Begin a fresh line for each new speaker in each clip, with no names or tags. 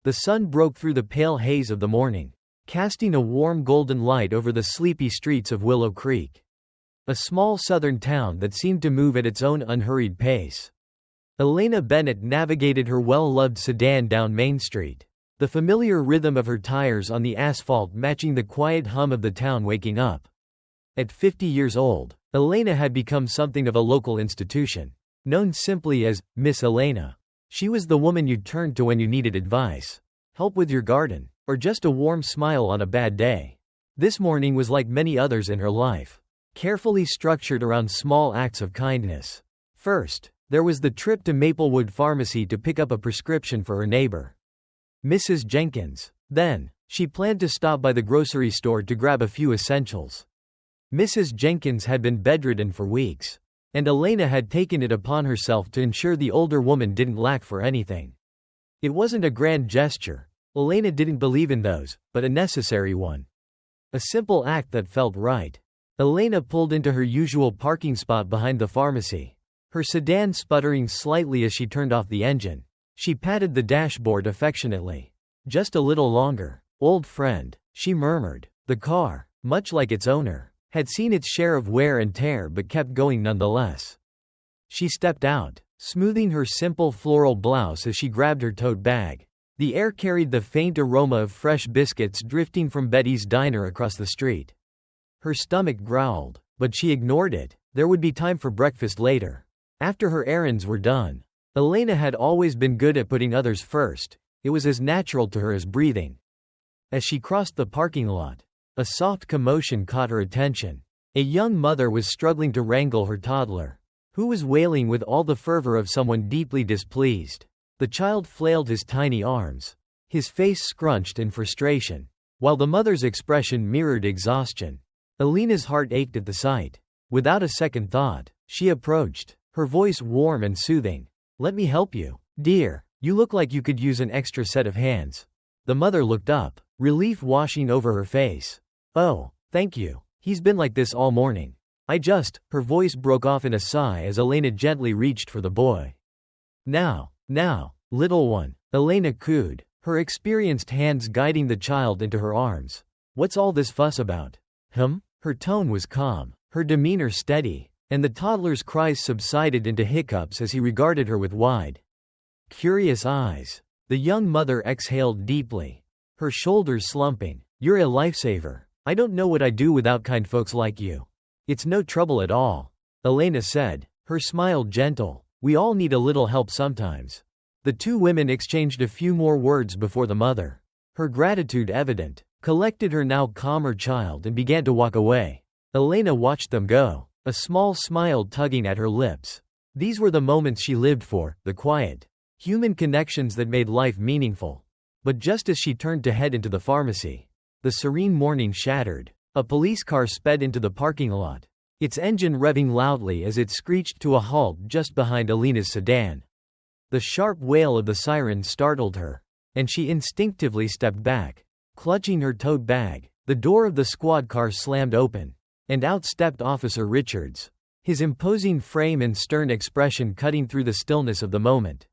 The sun broke through the pale haze of the morning, casting a warm golden light over the sleepy streets of Willow Creek, a small southern town that seemed to move at its own unhurried pace. Elena Bennett navigated her well-loved sedan down Main Street, the familiar rhythm of her tires on the asphalt matching the quiet hum of the town waking up. At 50 years old, Elena had become something of a local institution. Known simply as Miss Elena, she was the woman you turned to when you needed advice, help with your garden, or just a warm smile on a bad day. This morning was like many others in her life, carefully structured around small acts of kindness. First, there was the trip to Maplewood Pharmacy to pick up a prescription for her neighbor, Mrs. Jenkins. Then, she planned to stop by the grocery store to grab a few essentials. Mrs. Jenkins had been bedridden for weeks, and Elena had taken it upon herself to ensure the older woman didn't lack for anything. It wasn't a grand gesture, Elena didn't believe in those, but a necessary one. A simple act that felt right. Elena pulled into her usual parking spot behind the pharmacy, her sedan sputtering slightly as she turned off the engine. She patted the dashboard affectionately. Just a little longer, old friend, she murmured. The car, much like its owner, had seen its share of wear and tear but kept going nonetheless. She stepped out, smoothing her simple floral blouse as she grabbed her tote bag. The air carried the faint aroma of fresh biscuits drifting from Betty's diner across the street. Her stomach growled, but she ignored it. There would be time for breakfast later, after her errands were done. Elena had always been good at putting others first. It was as natural to her as breathing. As she crossed the parking lot, a soft commotion caught her attention. A young mother was struggling to wrangle her toddler, who was wailing with all the fervor of someone deeply displeased. The child flailed his tiny arms, his face scrunched in frustration, while the mother's expression mirrored exhaustion. Elena's heart ached at the sight. Without a second thought, she approached, her voice warm and soothing. "Let me help you, dear. You look like you could use an extra set of hands." The mother looked up, relief washing over her face. "Oh, thank you. He's been like this all morning. Her voice broke off in a sigh as Elena gently reached for the boy. Now, little one," Elena cooed, her experienced hands guiding the child into her arms. "What's all this fuss about?" Her tone was calm, her demeanor steady, and the toddler's cries subsided into hiccups as he regarded her with wide, curious eyes. The young mother exhaled deeply, her shoulders slumping. "You're a lifesaver. I don't know what I'd do without kind folks like you." "It's no trouble at all," Elena said, her smile gentle. "We all need a little help sometimes." The two women exchanged a few more words before the mother, her gratitude evident, collected her now calmer child and began to walk away. Elena watched them go, a small smile tugging at her lips. These were the moments she lived for, the quiet, human connections that made life meaningful. But just as she turned to head into the pharmacy, the serene morning shattered. A police car sped into the parking lot, its engine revving loudly as it screeched to a halt just behind Elena's sedan. The sharp wail of the siren startled her, and she instinctively stepped back. Clutching her tote bag, the door of the squad car slammed open, and out stepped Officer Richards, his imposing frame and stern expression cutting through the stillness of the moment.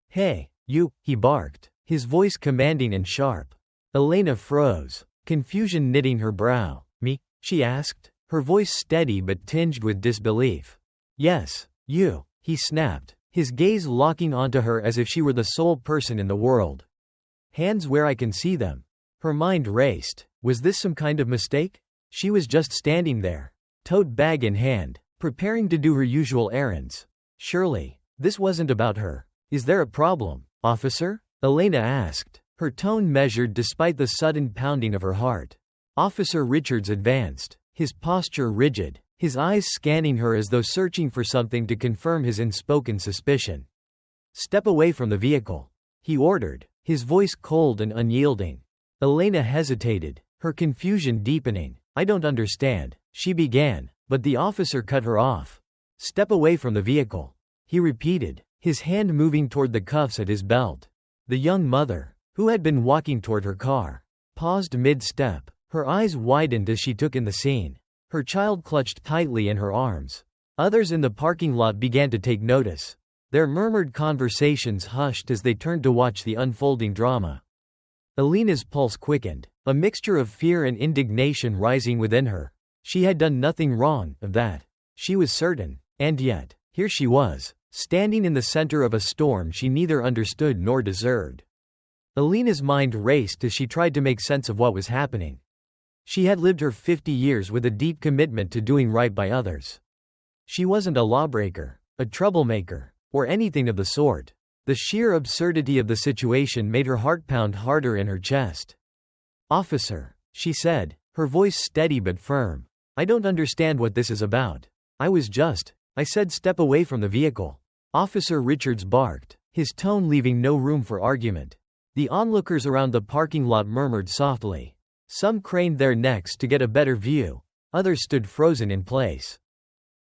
"Hey, you," he barked, his voice commanding and sharp. Elena froze, confusion knitting her brow. "Me?" she asked, her voice steady but tinged with disbelief. "Yes, you," he snapped, his gaze locking onto her as if she were the sole person in the world. "Hands where I can see them." Her mind raced. Was this some kind of mistake? She was just standing there, tote bag in hand, preparing to do her usual errands. Surely, this wasn't about her. "Is there a problem, officer?" Elena asked, her tone measured despite the sudden pounding of her heart. Officer Richards advanced, his posture rigid, his eyes scanning her as though searching for something to confirm his unspoken suspicion. "Step away from the vehicle," he ordered, his voice cold and unyielding. Elena hesitated, her confusion deepening. "I don't understand," she began, but the officer cut her off. "Step away from the vehicle," he repeated, his hand moving toward the cuffs at his belt. The young mother, who had been walking toward her car, paused mid-step, her eyes widened as she took in the scene. Her child clutched tightly in her arms. Others in the parking lot began to take notice. Their murmured conversations hushed as they turned to watch the unfolding drama. Elena's pulse quickened, a mixture of fear and indignation rising within her. She had done nothing wrong, of that she was certain, and yet, here she was, standing in the center of a storm she neither understood nor deserved. Elena's mind raced as she tried to make sense of what was happening. She had lived her 50 years with a deep commitment to doing right by others. She wasn't a lawbreaker, a troublemaker, or anything of the sort. The sheer absurdity of the situation made her heart pound harder in her chest. "Officer," she said, her voice steady but firm. "I don't understand what this is about. I said step away from the vehicle." Officer Richards barked, his tone leaving no room for argument. The onlookers around the parking lot murmured softly. Some craned their necks to get a better view, others stood frozen in place,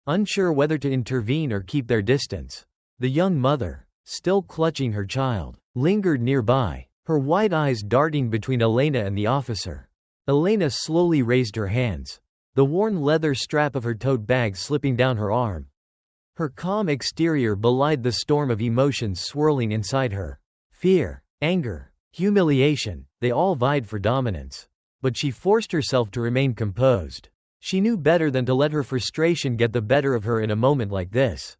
unsure whether to intervene or keep their distance. The young mother, still clutching her child, lingered nearby, her wide eyes darting between Elena and the officer. Elena slowly raised her hands, the worn leather strap of her tote bag slipping down her arm. Her calm exterior belied the storm of emotions swirling inside her. Fear, anger, humiliation, they all vied for dominance. But she forced herself to remain composed. She knew better than to let her frustration get the better of her in a moment like this.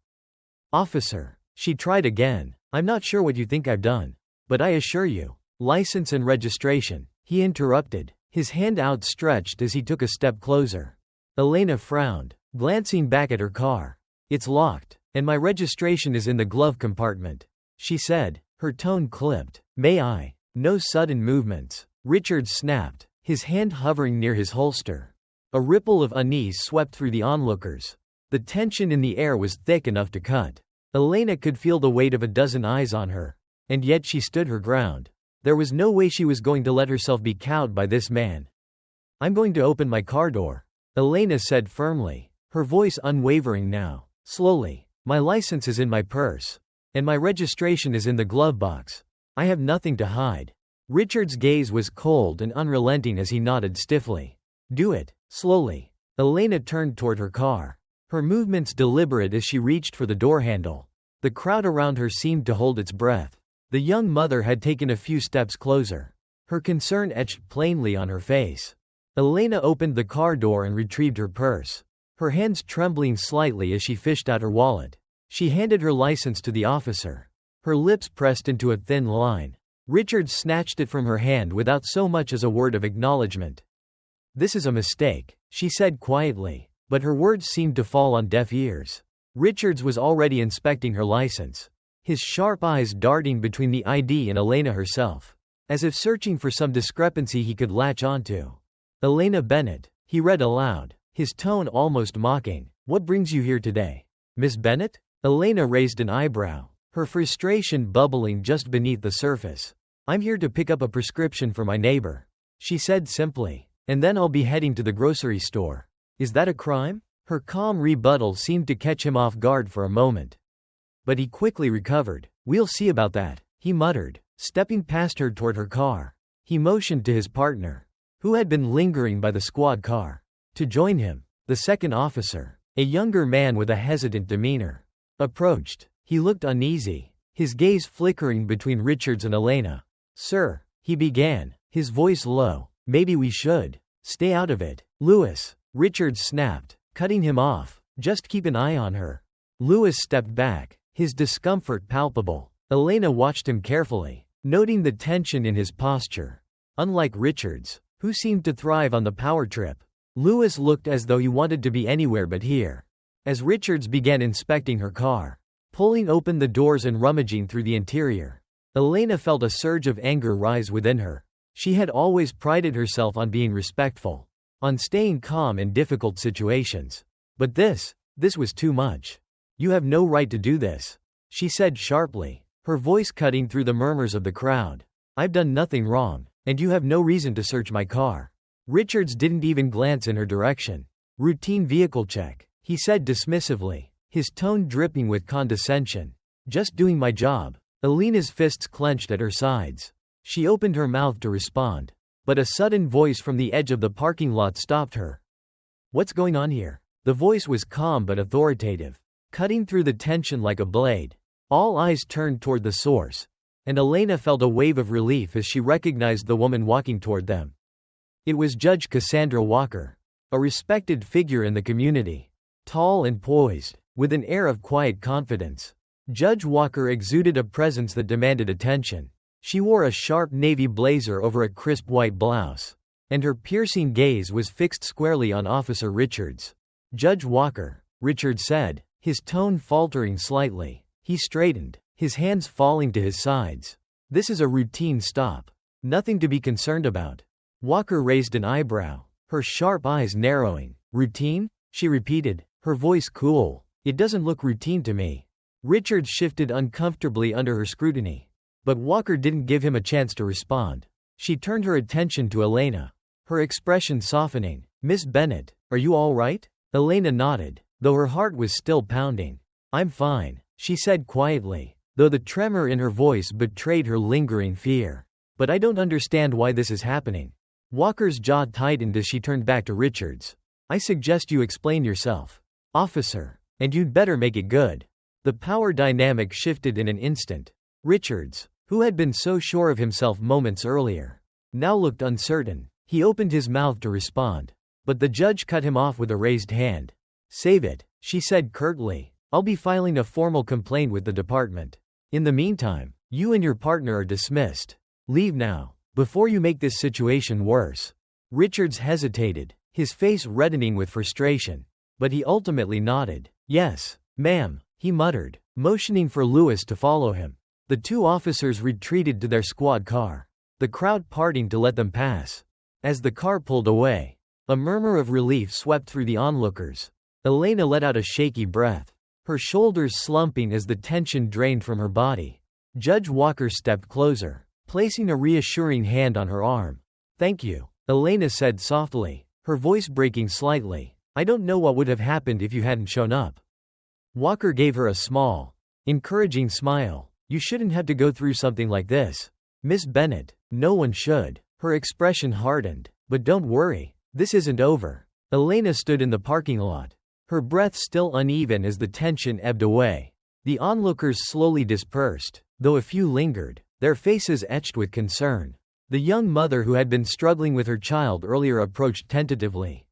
"Officer," she tried again, "I'm not sure what you think I've done. But I assure you." "License and registration," he interrupted, his hand outstretched as he took a step closer. Elena frowned, glancing back at her car. "It's locked, and my registration is in the glove compartment," she said, her tone clipped. "May I?" No sudden movements. Richards snapped, his hand hovering near his holster. A ripple of unease swept through the onlookers. The tension in the air was thick enough to cut. Elena could feel the weight of a dozen eyes on her. And yet she stood her ground. There was no way she was going to let herself be cowed by this man. "I'm going to open my car door," Elena said firmly, her voice unwavering now. "Slowly. My license is in my purse. And my registration is in the glove box. I have nothing to hide." Richard's gaze was cold and unrelenting as he nodded stiffly. "Do it, slowly." Elena turned toward her car, her movements deliberate as she reached for the door handle. The crowd around her seemed to hold its breath. The young mother had taken a few steps closer, her concern etched plainly on her face. Elena opened the car door and retrieved her purse, her hands trembling slightly as she fished out her wallet. She handed her license to the officer, her lips pressed into a thin line. Richard snatched it from her hand without so much as a word of acknowledgement. "This is a mistake," she said quietly, but her words seemed to fall on deaf ears. Richards was already inspecting her license, his sharp eyes darting between the ID and Elena herself, as if searching for some discrepancy he could latch onto. "Elena Bennett," he read aloud, his tone almost mocking. "What brings you here today?" "Miss Bennett?" Elena raised an eyebrow, her frustration bubbling just beneath the surface. "I'm here to pick up a prescription for my neighbor," she said simply, "and then I'll be heading to the grocery store." "Is that a crime?" Her calm rebuttal seemed to catch him off guard for a moment. But he quickly recovered. "We'll see about that," he muttered, stepping past her toward her car. He motioned to his partner, who had been lingering by the squad car, to join him. The second officer, a younger man with a hesitant demeanor, approached. He looked uneasy, his gaze flickering between Richards and Elena. "Sir," he began, his voice low, "maybe we should stay out of it." "Lewis," Richards snapped, cutting him off, "just keep an eye on her." Lewis stepped back, his discomfort palpable. Elena watched him carefully, noting the tension in his posture. Unlike Richards, who seemed to thrive on the power trip, Lewis looked as though he wanted to be anywhere but here. As Richards began inspecting her car, pulling open the doors and rummaging through the interior, Elena felt a surge of anger rise within her. She had always prided herself on being respectful, on staying calm in difficult situations. But this was too much. "You have no right to do this," she said sharply, her voice cutting through the murmurs of the crowd. "I've done nothing wrong, and you have no reason to search my car." Richards didn't even glance in her direction. "Routine vehicle check," he said dismissively, his tone dripping with condescension. "Just doing my job." Elena's fists clenched at her sides. She opened her mouth to respond, but a sudden voice from the edge of the parking lot stopped her. "What's going on here?" The voice was calm but authoritative, cutting through the tension like a blade. All eyes turned toward the source, and Elena felt a wave of relief as she recognized the woman walking toward them. It was Judge Cassandra Walker, a respected figure in the community. Tall and poised, with an air of quiet confidence, Judge Walker exuded a presence that demanded attention. She wore a sharp navy blazer over a crisp white blouse, and her piercing gaze was fixed squarely on Officer Richards. "Judge Walker," Richards said, his tone faltering slightly. He straightened, his hands falling to his sides. "This is a routine stop. Nothing to be concerned about." Walker raised an eyebrow, her sharp eyes narrowing. "Routine?" she repeated, her voice cool. "It doesn't look routine to me." Richards shifted uncomfortably under her scrutiny. But Walker didn't give him a chance to respond. She turned her attention to Elena, her expression softening. "Miss Bennett, are you all right?" Elena nodded, though her heart was still pounding. "I'm fine," she said quietly, though the tremor in her voice betrayed her lingering fear. "But I don't understand why this is happening." Walker's jaw tightened as she turned back to Richards. "I suggest you explain yourself, officer, and you'd better make it good." The power dynamic shifted in an instant. Richards, who had been so sure of himself moments earlier, now looked uncertain. He opened his mouth to respond, but the judge cut him off with a raised hand. "Save it," she said curtly. "I'll be filing a formal complaint with the department. In the meantime, you and your partner are dismissed. Leave now, before you make this situation worse." Richards hesitated, his face reddening with frustration, but he ultimately nodded. "Yes, ma'am," he muttered, motioning for Lewis to follow him. The two officers retreated to their squad car, the crowd parting to let them pass. As the car pulled away, a murmur of relief swept through the onlookers. Elena let out a shaky breath, her shoulders slumping as the tension drained from her body. Judge Walker stepped closer, placing a reassuring hand on her arm. "Thank you," Elena said softly, her voice breaking slightly. "I don't know what would have happened if you hadn't shown up." Walker gave her a small, encouraging smile. "You shouldn't have to go through something like this, Miss Bennett." "No one should." Her expression hardened. "But don't worry, this isn't over." Elena stood in the parking lot, her breath still uneven as the tension ebbed away. The onlookers slowly dispersed, though a few lingered, their faces etched with concern. The young mother who had been struggling with her child earlier approached tentatively,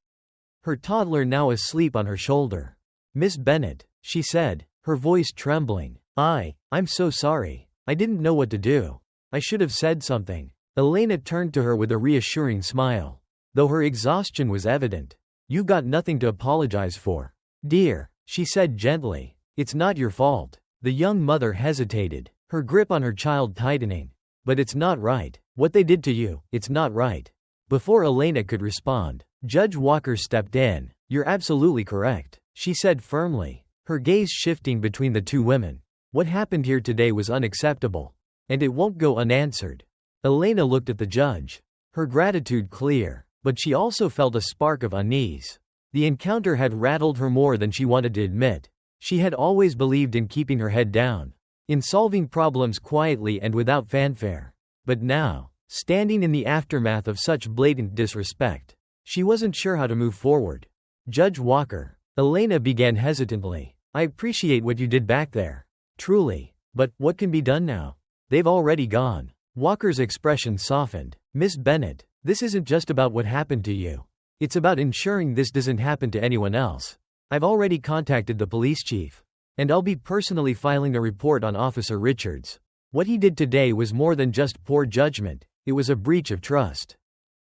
her toddler now asleep on her shoulder. "Miss Bennett," she said, her voice trembling. I'm so sorry. I didn't know what to do. I should have said something." Elena turned to her with a reassuring smile, though her exhaustion was evident. "You've got nothing to apologize for, dear," she said gently. "It's not your fault." The young mother hesitated, her grip on her child tightening. "But it's not right. What they did to you, it's not right." Before Elena could respond, Judge Walker stepped in. "You're absolutely correct," she said firmly, her gaze shifting between the two women. "What happened here today was unacceptable, and it won't go unanswered." Elena looked at the judge, her gratitude clear, but she also felt a spark of unease. The encounter had rattled her more than she wanted to admit. She had always believed in keeping her head down, in solving problems quietly and without fanfare. But now, standing in the aftermath of such blatant disrespect, she wasn't sure how to move forward. "Judge Walker," Elena began hesitantly, "I appreciate what you did back there. Truly. But what can be done now? They've already gone." Walker's expression softened. "Miss Bennett, this isn't just about what happened to you. It's about ensuring this doesn't happen to anyone else. I've already contacted the police chief, and I'll be personally filing a report on Officer Richards. What he did today was more than just poor judgment, it was a breach of trust.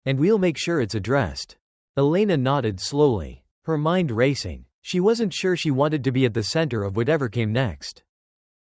And we'll make sure it's addressed." Elena nodded slowly, her mind racing. She wasn't sure she wanted to be at the center of whatever came next.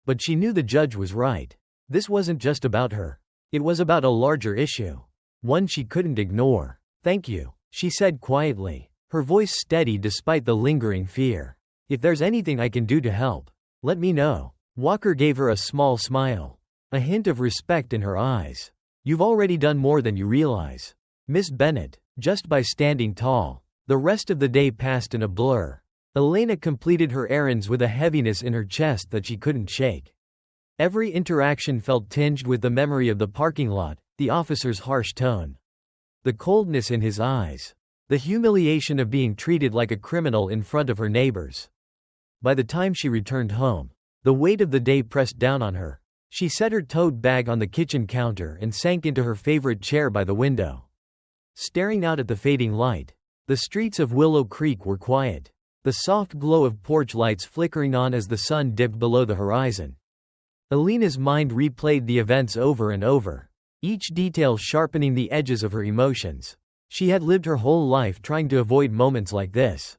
But she knew the judge was right. This wasn't just about her. It was about a larger issue, one she couldn't ignore. "Thank you," she said quietly, her voice steady despite the lingering fear. "If there's anything I can do to help, let me know." Walker gave her a small smile, a hint of respect in her eyes. "You've already done more than you realize, Miss Bennett." Just by standing tall, the rest of the day passed in a blur. Elena completed her errands with a heaviness in her chest that she couldn't shake. Every interaction felt tinged with the memory of the parking lot, the officer's harsh tone, the coldness in his eyes, the humiliation of being treated like a criminal in front of her neighbors. By the time she returned home, The weight of the day pressed down on her. She set her tote bag on the kitchen counter and sank into her favorite chair by the window. Staring out at the fading light, the streets of Willow Creek were quiet, the soft glow of porch lights flickering on as the sun dipped below the horizon. Elena's mind replayed the events over and over, each detail sharpening the edges of her emotions. She had lived her whole life trying to avoid moments like this,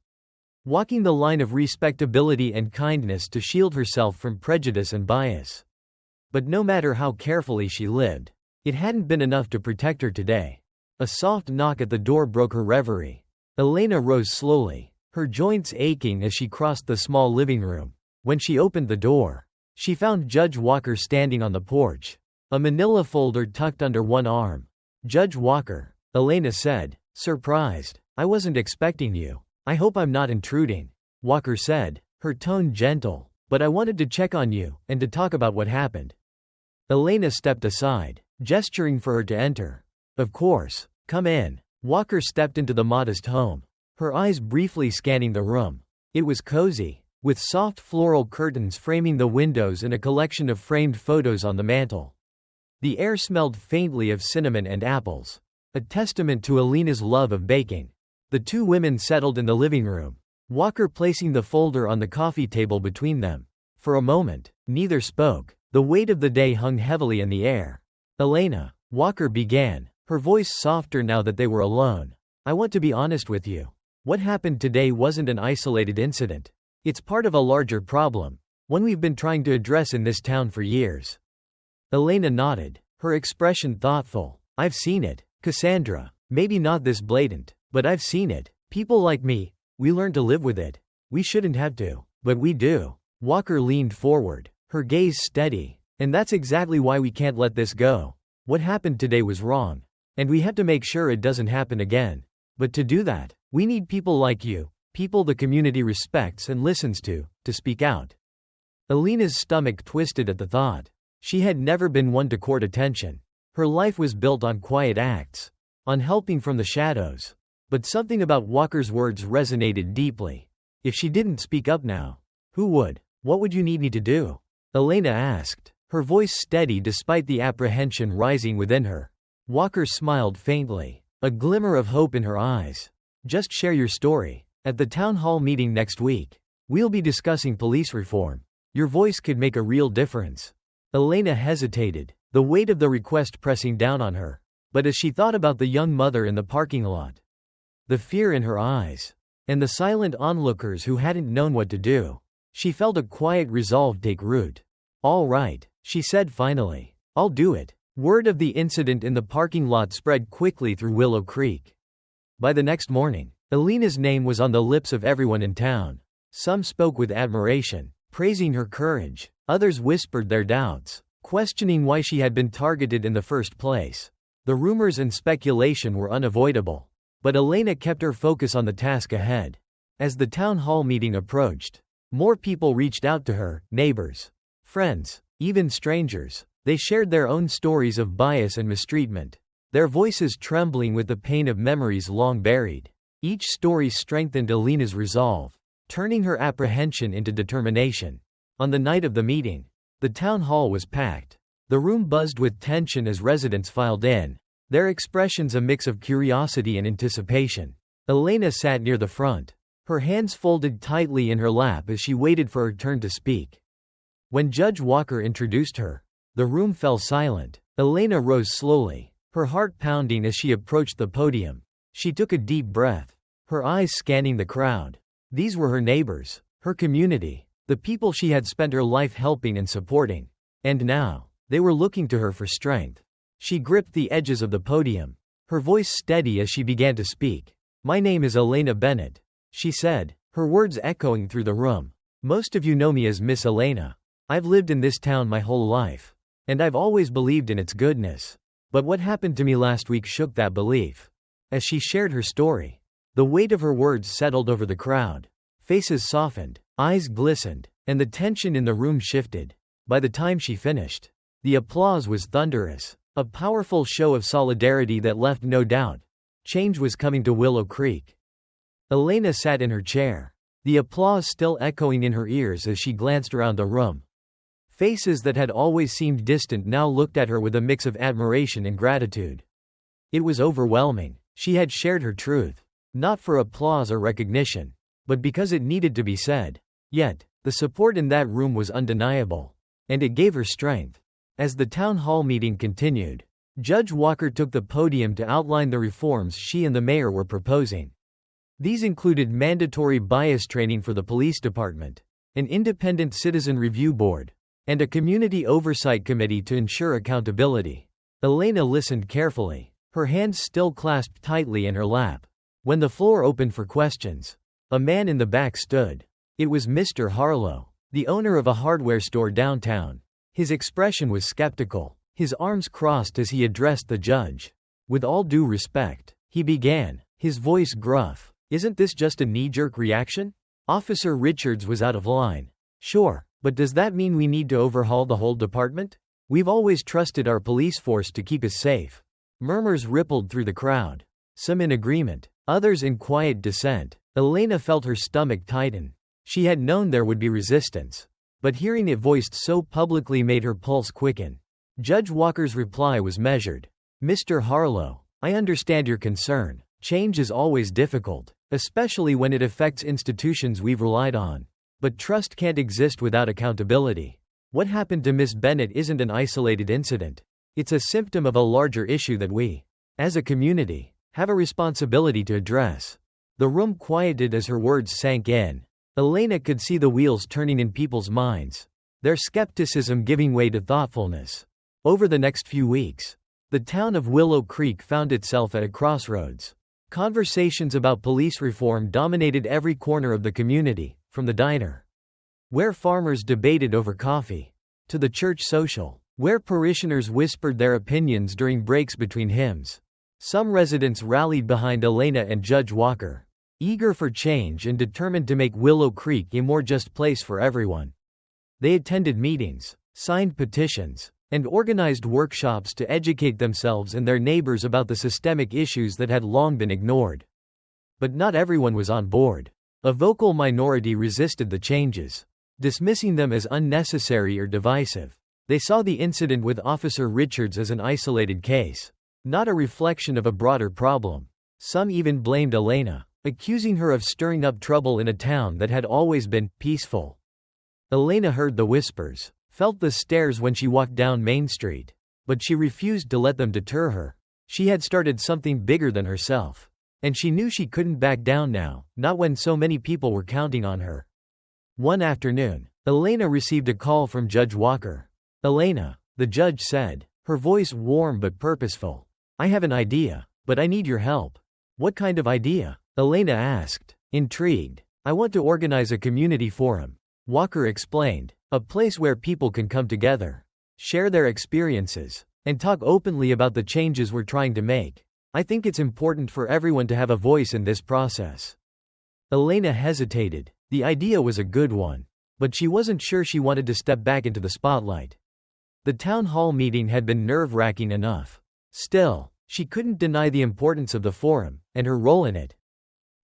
walking the line of respectability and kindness to shield herself from prejudice and bias. But no matter how carefully she lived, it hadn't been enough to protect her today. A soft knock at the door broke her reverie. Elena rose slowly, her joints aching as she crossed the small living room. When she opened the door, she found Judge Walker standing on the porch, a manila folder tucked under one arm. "Judge Walker," Elena said, surprised. "I wasn't expecting you. I hope I'm not intruding," Walker said, her tone gentle. "But I wanted to check on you, and to talk about what happened." Elena stepped aside, gesturing for her to enter. "Of course. Come in." Walker stepped into the modest home, her eyes briefly scanning the room. It was cozy, with soft floral curtains framing the windows and a collection of framed photos on the mantel. The air smelled faintly of cinnamon and apples, a testament to Elena's love of baking. The two women settled in the living room, Walker placing the folder on the coffee table between them. For a moment, neither spoke. The weight of the day hung heavily in the air. "Elena," Walker began, her voice softer now that they were alone, "I want to be honest with you. What happened today wasn't an isolated incident. It's part of a larger problem, one we've been trying to address in this town for years." Elena nodded, her expression thoughtful. "I've seen it, Cassandra. Maybe not this blatant, but I've seen it. People like me, we learn to live with it. We shouldn't have to, but we do." Walker leaned forward, her gaze steady. "And that's exactly why we can't let this go. What happened today was wrong, and we have to make sure it doesn't happen again. But to do that, we need people like you, people the community respects and listens to speak out." Elena's stomach twisted at the thought. She had never been one to court attention. Her life was built on quiet acts, on helping from the shadows. But something about Walker's words resonated deeply. If she didn't speak up now, who would? "What would you need me to do?" Elena asked, her voice steady despite the apprehension rising within her. Walker smiled faintly, a glimmer of hope in her eyes. "Just share your story. At the town hall meeting next week, we'll be discussing police reform. Your voice could make a real difference." Elena hesitated, the weight of the request pressing down on her. But as she thought about the young mother in the parking lot, the fear in her eyes, and the silent onlookers who hadn't known what to do, she felt a quiet resolve take root. "All right," she said finally. "I'll do it." Word of the incident in the parking lot spread quickly through Willow Creek. By the next morning, Elena's name was on the lips of everyone in town. Some spoke with admiration, praising her courage. Others whispered their doubts, questioning why she had been targeted in the first place. The rumors and speculation were unavoidable, but Elena kept her focus on the task ahead. As the town hall meeting approached, more people reached out to her, neighbors, friends, even strangers. They shared their own stories of bias and mistreatment, their voices trembling with the pain of memories long buried. Each story strengthened Elena's resolve, turning her apprehension into determination. On the night of the meeting, the town hall was packed. The room buzzed with tension as residents filed in, their expressions a mix of curiosity and anticipation. Elena sat near the front, her hands folded tightly in her lap as she waited for her turn to speak. When Judge Walker introduced her, the room fell silent. Elena rose slowly, her heart pounding as she approached the podium. She took a deep breath, her eyes scanning the crowd. These were her neighbors, her community, the people she had spent her life helping and supporting. And now, they were looking to her for strength. She gripped the edges of the podium, her voice steady as she began to speak. "My name is Elena Bennett," she said, her words echoing through the room. "Most of you know me as Miss Elena. I've lived in this town my whole life, and I've always believed in its goodness. But what happened to me last week shook that belief." As she shared her story, the weight of her words settled over the crowd. Faces softened, eyes glistened, and the tension in the room shifted. By the time she finished, the applause was thunderous, a powerful show of solidarity that left no doubt. Change was coming to Willow Creek. Elena sat in her chair, the applause still echoing in her ears as she glanced around the room. Faces that had always seemed distant now looked at her with a mix of admiration and gratitude. It was overwhelming. She had shared her truth, not for applause or recognition, but because it needed to be said. Yet, the support in that room was undeniable, and it gave her strength. As the town hall meeting continued, Judge Walker took the podium to outline the reforms she and the mayor were proposing. These included mandatory bias training for the police department, an independent citizen review board, and a community oversight committee to ensure accountability. Elena listened carefully, her hands still clasped tightly in her lap. When the floor opened for questions, a man in the back stood. It was Mr. Harlow, the owner of a hardware store downtown. His expression was skeptical, his arms crossed as he addressed the judge. With all due respect, he began, his voice gruff. Isn't this just a knee-jerk reaction? Officer Richards was out of line. Sure, but does that mean we need to overhaul the whole department? We've always trusted our police force to keep us safe. Murmurs rippled through the crowd. Some in agreement, others in quiet dissent. Elena felt her stomach tighten. She had known there would be resistance, but hearing it voiced so publicly made her pulse quicken. Judge Walker's reply was measured. Mr. Harlow, I understand your concern. Change is always difficult, especially when it affects institutions we've relied on. But trust can't exist without accountability. What happened to Miss Bennett isn't an isolated incident. It's a symptom of a larger issue that we, as a community, have a responsibility to address. The room quieted as her words sank in. Elena could see the wheels turning in people's minds, their skepticism giving way to thoughtfulness. Over the next few weeks, the town of Willow Creek found itself at a crossroads. Conversations about police reform dominated every corner of the community, from the diner, where farmers debated over coffee, to the church social, where parishioners whispered their opinions during breaks between hymns. Some residents rallied behind Elena and Judge Walker, eager for change and determined to make Willow Creek a more just place for everyone. They attended meetings, signed petitions, and organized workshops to educate themselves and their neighbors about the systemic issues that had long been ignored. But not everyone was on board. A vocal minority resisted the changes, dismissing them as unnecessary or divisive. They saw the incident with Officer Richards as an isolated case, not a reflection of a broader problem. Some even blamed Elena, accusing her of stirring up trouble in a town that had always been peaceful. Elena heard the whispers, felt the stares when she walked down Main Street, but she refused to let them deter her. She had started something bigger than herself, and she knew she couldn't back down now, not when so many people were counting on her. One afternoon, Elena received a call from Judge Walker. Elena, the judge said, her voice warm but purposeful. I have an idea, but I need your help. What kind of idea? Elena asked, intrigued. I want to organize a community forum. Walker explained, a place where people can come together, share their experiences, and talk openly about the changes we're trying to make. I think it's important for everyone to have a voice in this process. Elena hesitated. The idea was a good one, but she wasn't sure she wanted to step back into the spotlight. The town hall meeting had been nerve-wracking enough. Still, she couldn't deny the importance of the forum, and her role in it.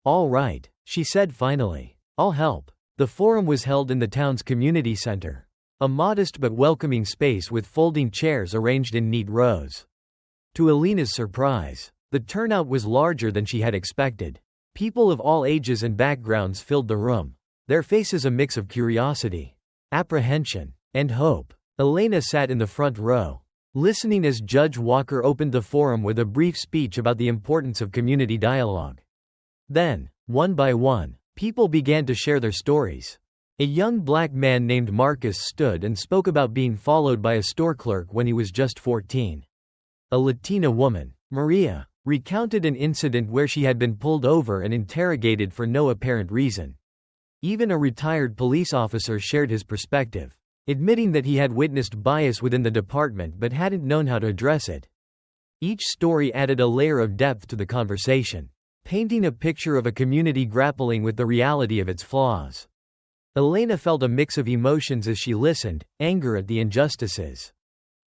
All right, she said finally. I'll help. The forum was held in the town's community center, a modest but welcoming space with folding chairs arranged in neat rows. To Elena's surprise, the turnout was larger than she had expected. People of all ages and backgrounds filled the room, their faces a mix of curiosity, apprehension, and hope. Elena sat in the front row, listening as Judge Walker opened the forum with a brief speech about the importance of community dialogue. Then, one by one, people began to share their stories. A young black man named Marcus stood and spoke about being followed by a store clerk when he was just 14. A Latina woman, Maria, recounted an incident where she had been pulled over and interrogated for no apparent reason. Even a retired police officer shared his perspective, admitting that he had witnessed bias within the department but hadn't known how to address it. Each story added a layer of depth to the conversation, painting a picture of a community grappling with the reality of its flaws. Elena felt a mix of emotions as she listened, anger at the injustices,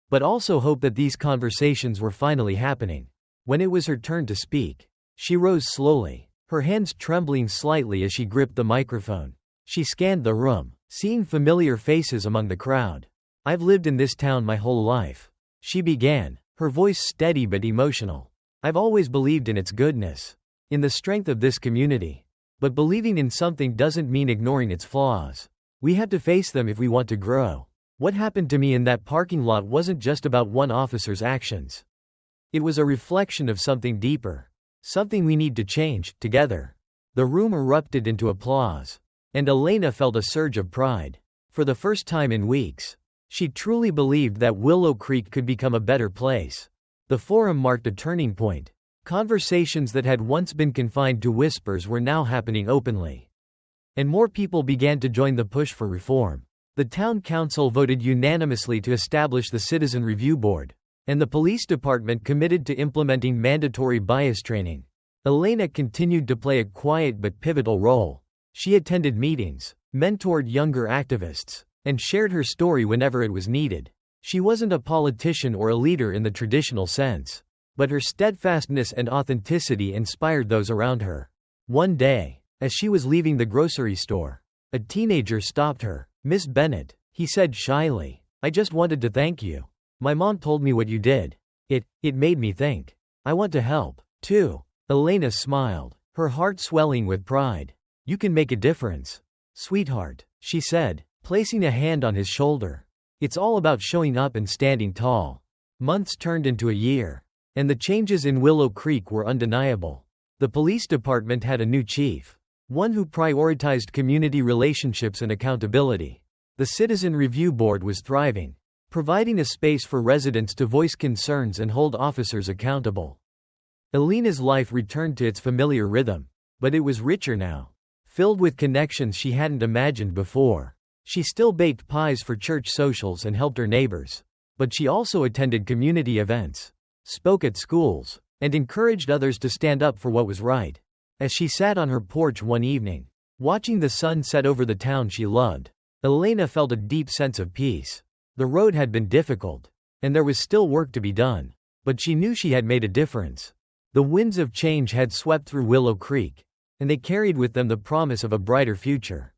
but also hope that these conversations were finally happening. When it was her turn to speak, she rose slowly, her hands trembling slightly as she gripped the microphone. She scanned the room, seeing familiar faces among the crowd. I've lived in this town my whole life, she began, her voice steady but emotional. I've always believed in its goodness, in the strength of this community. But believing in something doesn't mean ignoring its flaws. We have to face them if we want to grow. What happened to me in that parking lot wasn't just about one officer's actions. It was a reflection of something deeper. Something we need to change, together. The room erupted into applause. And Elena felt a surge of pride. For the first time in weeks, she truly believed that Willow Creek could become a better place. The forum marked a turning point. Conversations that had once been confined to whispers were now happening openly. And more people began to join the push for reform. The town council voted unanimously to establish the Citizen Review Board, and the police department committed to implementing mandatory bias training. Elena continued to play a quiet but pivotal role. She attended meetings, mentored younger activists, and shared her story whenever it was needed. She wasn't a politician or a leader in the traditional sense, but her steadfastness and authenticity inspired those around her. One day, as she was leaving the grocery store, a teenager stopped her. "Miss Bennett," he said shyly, "I just wanted to thank you. My mom told me what you did. It made me think. I want to help, too." Elena smiled, her heart swelling with pride. "You can make a difference, sweetheart," she said, placing a hand on his shoulder. "It's all about showing up and standing tall." Months turned into a year, and the changes in Willow Creek were undeniable. The police department had a new chief, one who prioritized community relationships and accountability. The Citizen Review Board was thriving, providing a space for residents to voice concerns and hold officers accountable. Elena's life returned to its familiar rhythm, but it was richer now, filled with connections she hadn't imagined before. She still baked pies for church socials and helped her neighbors, but she also attended community events, spoke at schools, and encouraged others to stand up for what was right. As she sat on her porch one evening, watching the sun set over the town she loved, Elena felt a deep sense of peace. The road had been difficult, and there was still work to be done, but she knew she had made a difference. The winds of change had swept through Willow Creek, and they carried with them the promise of a brighter future.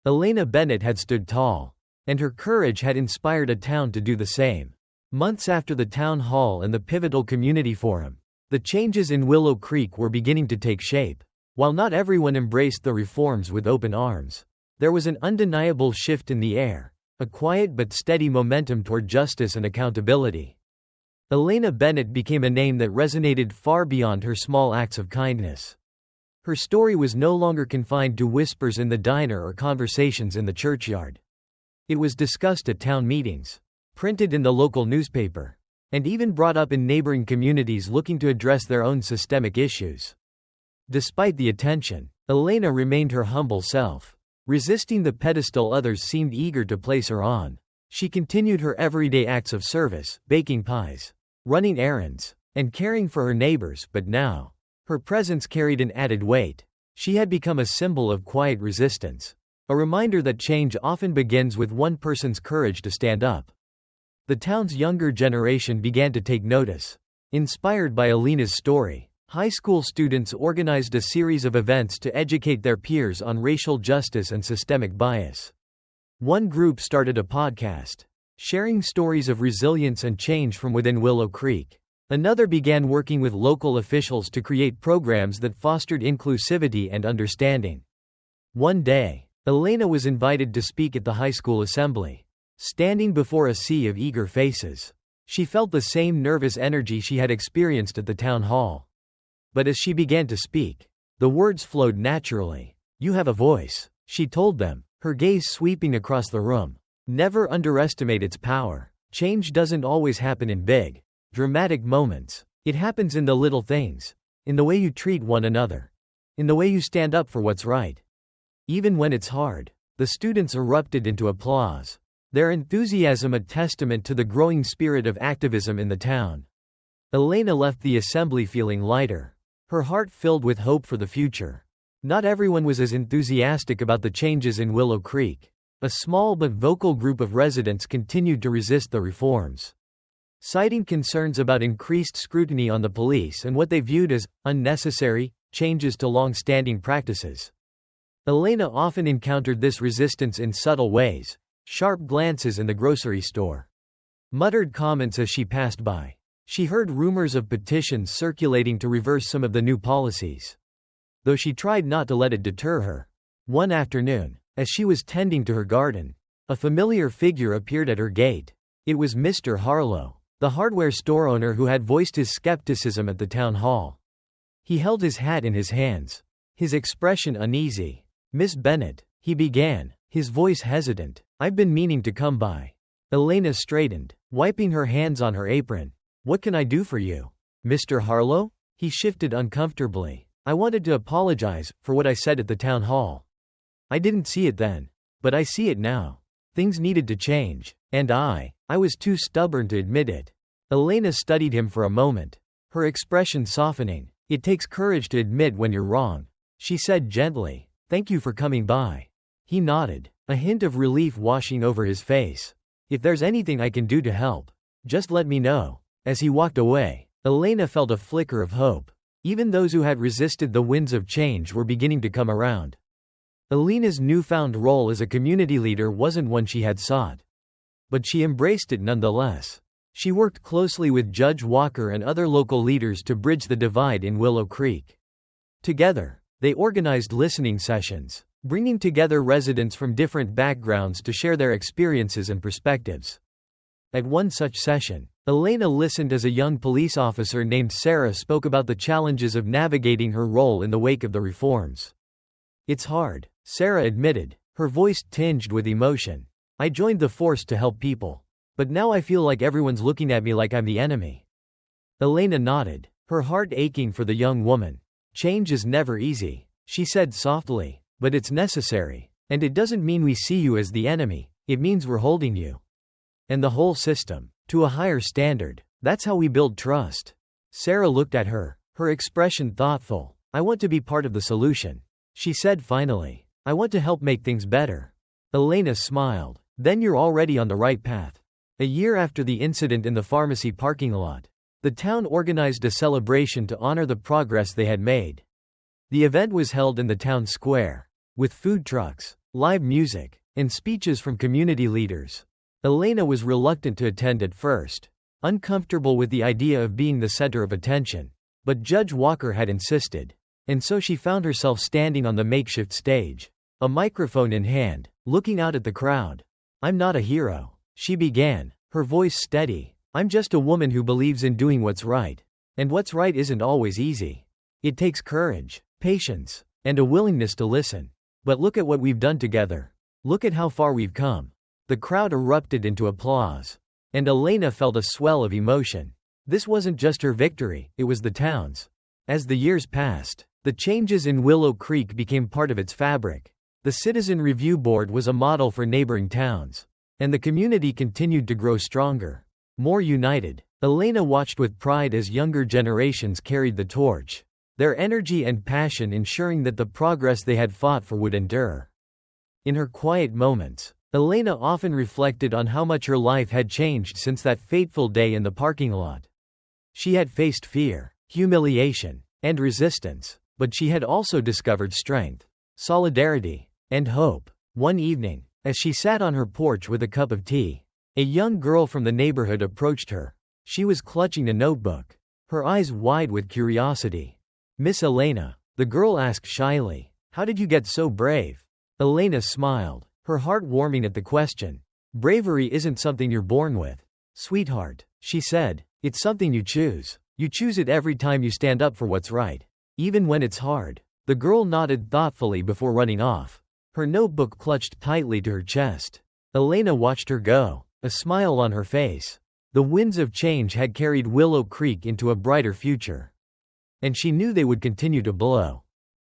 Elena Bennett had stood tall, and her courage had inspired a town to do the same. Months after the town hall and the pivotal community forum, the changes in Willow Creek were beginning to take shape. While not everyone embraced the reforms with open arms, there was an undeniable shift in the air, a quiet but steady momentum toward justice and accountability. Elena Bennett became a name that resonated far beyond her small acts of kindness. Her story was no longer confined to whispers in the diner or conversations in the churchyard. It was discussed at town meetings, printed in the local newspaper, and even brought up in neighboring communities looking to address their own systemic issues. Despite the attention, Elena remained her humble self, resisting the pedestal others seemed eager to place her on. She continued her everyday acts of service, baking pies, running errands, and caring for her neighbors, but now, her presence carried an added weight. She had become a symbol of quiet resistance, a reminder that change often begins with one person's courage to stand up. The town's younger generation began to take notice. Inspired by Elena's story, high school students organized a series of events to educate their peers on racial justice and systemic bias. One group started a podcast, sharing stories of resilience and change from within Willow Creek. Another began working with local officials to create programs that fostered inclusivity and understanding. One day, Elena was invited to speak at the high school assembly. Standing before a sea of eager faces, she felt the same nervous energy she had experienced at the town hall. But as she began to speak, the words flowed naturally. "You have a voice," she told them, her gaze sweeping across the room. "Never underestimate its power. Change doesn't always happen in big, dramatic moments. It happens in the little things, in the way you treat one another, in the way you stand up for what's right." Even when it's hard, the students erupted into applause, their enthusiasm a testament to the growing spirit of activism in the town. Elena left the assembly feeling lighter, her heart filled with hope for the future. Not everyone was as enthusiastic about the changes in Willow Creek. A small but vocal group of residents continued to resist the reforms, citing concerns about increased scrutiny on the police and what they viewed as unnecessary changes to long-standing practices. Elena often encountered this resistance in subtle ways. Sharp glances in the grocery store. Muttered comments as she passed by. She heard rumors of petitions circulating to reverse some of the new policies, though she tried not to let it deter her. One afternoon, as she was tending to her garden, a familiar figure appeared at her gate. It was Mr. Harlow, the hardware store owner who had voiced his skepticism at the town hall. He held his hat in his hands, his expression uneasy. "Miss Bennett," he began, his voice hesitant, "I've been meaning to come by." Elena straightened, wiping her hands on her apron. "What can I do for you?" "Mr. Harlow?" He shifted uncomfortably. "I wanted to apologize for what I said at the town hall. I didn't see it then, but I see it now. Things needed to change, and I was too stubborn to admit it." Elena studied him for a moment, her expression softening. "It takes courage to admit when you're wrong," she said gently. "Thank you for coming by." He nodded, a hint of relief washing over his face. "If there's anything I can do to help, just let me know." As he walked away, Elena felt a flicker of hope. Even those who had resisted the winds of change were beginning to come around. Elena's newfound role as a community leader wasn't one she had sought, but she embraced it nonetheless. She worked closely with Judge Walker and other local leaders to bridge the divide in Willow Creek. Together, they organized listening sessions, bringing together residents from different backgrounds to share their experiences and perspectives. At one such session, Elena listened as a young police officer named Sarah spoke about the challenges of navigating her role in the wake of the reforms. "It's hard," Sarah admitted, her voice tinged with emotion. "I joined the force to help people, but now I feel like everyone's looking at me like I'm the enemy." Elena nodded, her heart aching for the young woman. "Change is never easy," she said softly, "but it's necessary. And it doesn't mean we see you as the enemy, it means we're holding you and the whole system to a higher standard. That's how we build trust." Sarah looked at her, her expression thoughtful. "I want to be part of the solution," she said finally. "I want to help make things better." Elena smiled. "Then you're already on the right path." A year after the incident in the pharmacy parking lot, the town organized a celebration to honor the progress they had made. The event was held in the town square, with food trucks, live music, and speeches from community leaders. Elena was reluctant to attend at first, uncomfortable with the idea of being the center of attention. But Judge Walker had insisted, and so she found herself standing on the makeshift stage, a microphone in hand, looking out at the crowd. "I'm not a hero," she began, her voice steady. "I'm just a woman who believes in doing what's right. And what's right isn't always easy. It takes courage, patience, and a willingness to listen. But look at what we've done together. Look at how far we've come." The crowd erupted into applause, and Elena felt a swell of emotion. This wasn't just her victory, it was the town's. As the years passed, the changes in Willow Creek became part of its fabric. The Citizen Review Board was a model for neighboring towns, and the community continued to grow stronger, more united. Elena watched with pride as younger generations carried the torch, their energy and passion ensuring that the progress they had fought for would endure. In her quiet moments, Elena often reflected on how much her life had changed since that fateful day in the parking lot. She had faced fear, humiliation, and resistance, but she had also discovered strength, solidarity, and hope. One evening, as she sat on her porch with a cup of tea, a young girl from the neighborhood approached her. She was clutching a notebook, her eyes wide with curiosity. "Miss Elena," the girl asked shyly, "how did you get so brave?" Elena smiled, her heart warming at the question. "Bravery isn't something you're born with, sweetheart," she said. "It's something you choose. You choose it every time you stand up for what's right, even when it's hard." The girl nodded thoughtfully before running off, her notebook clutched tightly to her chest. Elena watched her go, a smile on her face. The winds of change had carried Willow Creek into a brighter future, and she knew they would continue to blow.